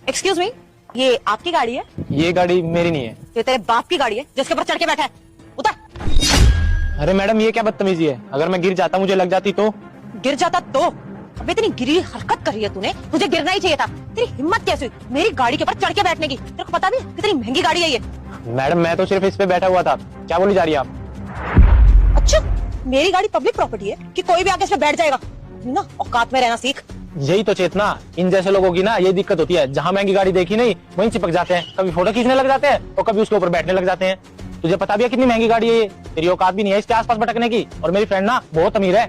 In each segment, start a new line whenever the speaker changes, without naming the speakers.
Excuse me, ये आपकी गाड़ी है?
ये गाड़ी मेरी नहीं है।
ये तेरे बाप की गाड़ी है जिसके ऊपर चढ़ के बैठा है। उतर।
अरे मैडम, ये क्या बदतमीजी है? अगर मैं गिर जाता, मुझे लग जाती तो?
गिर जाता तो? अबे इतनी गिरी हरकत कर रही है तूने, तुझे गिरना ही चाहिए था। तेरी हिम्मत कैसे हुई मेरी गाड़ी के ऊपर चढ़ के बैठने की? तेरे को पता भी है कितनी महंगी गाड़ी है ये?
मैडम, मैं तो सिर्फ इस पे बैठा हुआ था। क्या बोली जा रही है आप?
अच्छा, मेरी गाड़ी पब्लिक प्रॉपर्टी है कि कोई भी आके इस पे बैठ जाएगा? ना औकात में रहना सीख।
यही तो चेतना, इन जैसे लोगों की ना ये दिक्कत होती है। जहाँ महंगी गाड़ी देखी नहीं वहीं चिपक जाते हैं, कभी फोटो खींचने लग जाते हैं और कभी उसके ऊपर बैठने लग जाते हैं। तुझे पता भी है कितनी महंगी गाड़ी है ये? तेरी औकात भी नहीं है इसके आसपास भटकने की। और मेरी फ्रेंड ना बहुत अमीर है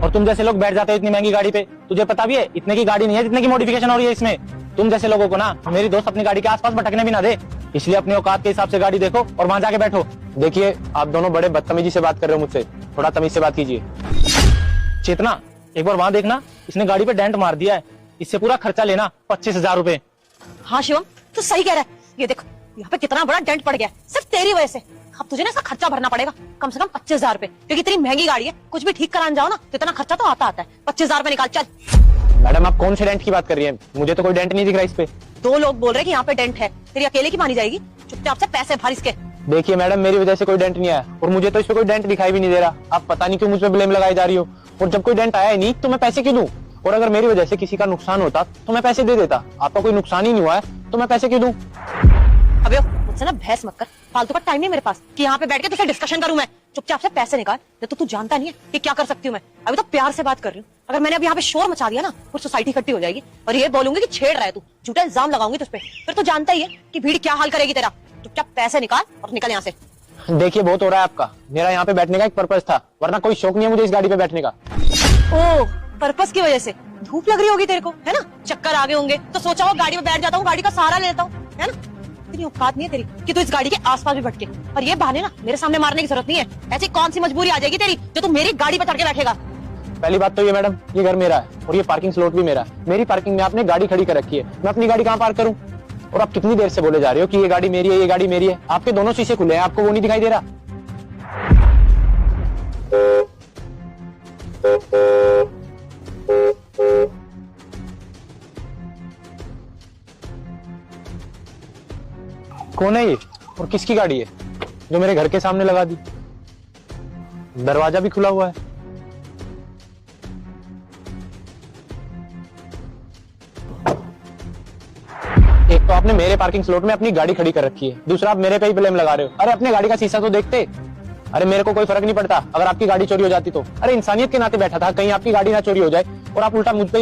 और तुम जैसे लोग बैठ जाते हो इतनी महंगी गाड़ी पे। तुझे पता भी है इतने की गाड़ी नहीं है जितने की मॉडिफिकेशन हो रही है इसमें। तुम जैसे लोगों को ना मेरी दोस्त अपनी गाड़ी के आसपास भटकने भी ना दे, इसलिए अपनी औकात के हिसाब से गाड़ी देखो और वहां जाके बैठो। देखिए, आप दोनों बड़े बदतमीजी से बात कर रहे हो मुझसे, थोड़ा तमीज से बात कीजिए। चेतना, एक बार वहां देखना, इसने गाड़ी पे डेंट मार दिया है। इससे पूरा खर्चा लेना 25,000 रुपए।
हाँ शिवम, तू सही कह रहा है। ये देखो यहाँ पे कितना बड़ा डेंट पड़ गया है सिर्फ तेरी वजह से। अब तुझे ना इसका खर्चा भरना पड़ेगा कम से कम 25,000 रुपए, क्योंकि इतनी महंगी गाड़ी है, कुछ भी ठीक कराने जाओ ना तो इतना खर्चा तो आता है। 25,000 रुपए निकाल चल।
मैडम, आप कौन से डेंट की बात कर रही हैं? मुझे तो कोई डेंट नहीं दिख रहा इस पे।
दो लोग बोल रहे हैं कि यहाँ पे डेंट है, तेरी अकेले की मानी जाएगी? चुपचाप से पैसे भर इसके।
देखिए मैडम, मेरी वजह से कोई डेंट नहीं आया और मुझे तो इस पे कोई डेंट दिखाई भी नहीं दे रहा। आप पता नहीं क्यों मुझ पे ब्लेम लगाई जा रही हो। और जब कोई डेंट आया ही नहीं तो मैं पैसे क्यों दूं? और अगर मेरी वजह से किसी का नुकसान होता तो मैं पैसे दे देता। आपका कोई नुकसान ही नहीं हुआ है तो मैं पैसे क्यों दूं?
अबे मुझसे ना बहस मत कर, फालतू का टाइम नहीं मेरे पास कि यहाँ पे बैठ के तुझसे डिस्कशन करूं मैं। चुपचाप से पैसे निकाल, नहीं तो तू जानता नहीं है कि क्या कर सकती हूँ मैं। अभी तो प्यार से बात कर रही हूँ। अगर मैंने अब यहाँ पे शोर मचा दिया ना, पूरी सोसाइटी इकट्ठी हो जाएगी और ये बोलूंगी कि छेड़ रहा है तू, झूठा इल्जाम लगाऊंगी तुझ पे। फिर तो जानता ही है कि भीड़ क्या हाल करेगी तेरा। चुपचाप पैसे निकाल और निकल यहाँ से।
देखिए, बहुत हो रहा है आपका। मेरा यहाँ पे बैठने का एक पर्पस था, वरना कोई शौक नहीं है मुझे इस गाड़ी पे बैठने का।
ओह, पर्पस की वजह से धूप लग रही होगी तेरे को, है ना? चक्कर आ गए होंगे तो सोचा हो गाड़ी में बैठ जाता हूँ, गाड़ी का सहारा ले लेता हूँ, है ना? इतनी औकात नहीं है तेरी कि तू इस गाड़ी के आसपास भी भटके। और ये बहाने ना मेरे सामने मारने की जरूरत नहीं है। ऐसी कौन सी मजबूरी आ जाएगी तेरी जो तू मेरी गाड़ी पे चढ़ के बैठेगा?
पहली बात तो ये मैडम, ये घर मेरा है और ये पार्किंग स्लॉट भी मेरा है। मेरी पार्किंग में आपने गाड़ी खड़ी कर रखी है, मैं अपनी गाड़ी कहाँ पार्क करूँ? और आप कितनी देर से बोले जा रहे हो कि ये गाड़ी मेरी है, ये गाड़ी मेरी है। आपके दोनों शीशे खुले हैं, आपको वो नहीं दिखाई दे रहा? कौन है ये और किसकी गाड़ी है जो मेरे घर के सामने लगा दी? दरवाजा भी खुला हुआ है। एक तो आपने मेरे पार्किंग स्लॉट में अपनी गाड़ी खड़ी कर रखी है, दूसरा आप मेरे पे ही ब्लेम लगा रहे हो। अरे अपने गाड़ी का शीशा तो देखते। अरे मेरे को कोई फर्क नहीं पड़ता अगर आपकी गाड़ी चोरी हो जाती तो। अरे इंसानियत के नाते बैठा था, कहीं आपकी गाड़ी ना चोरी हो जाए और आप उल्टा मुझ पे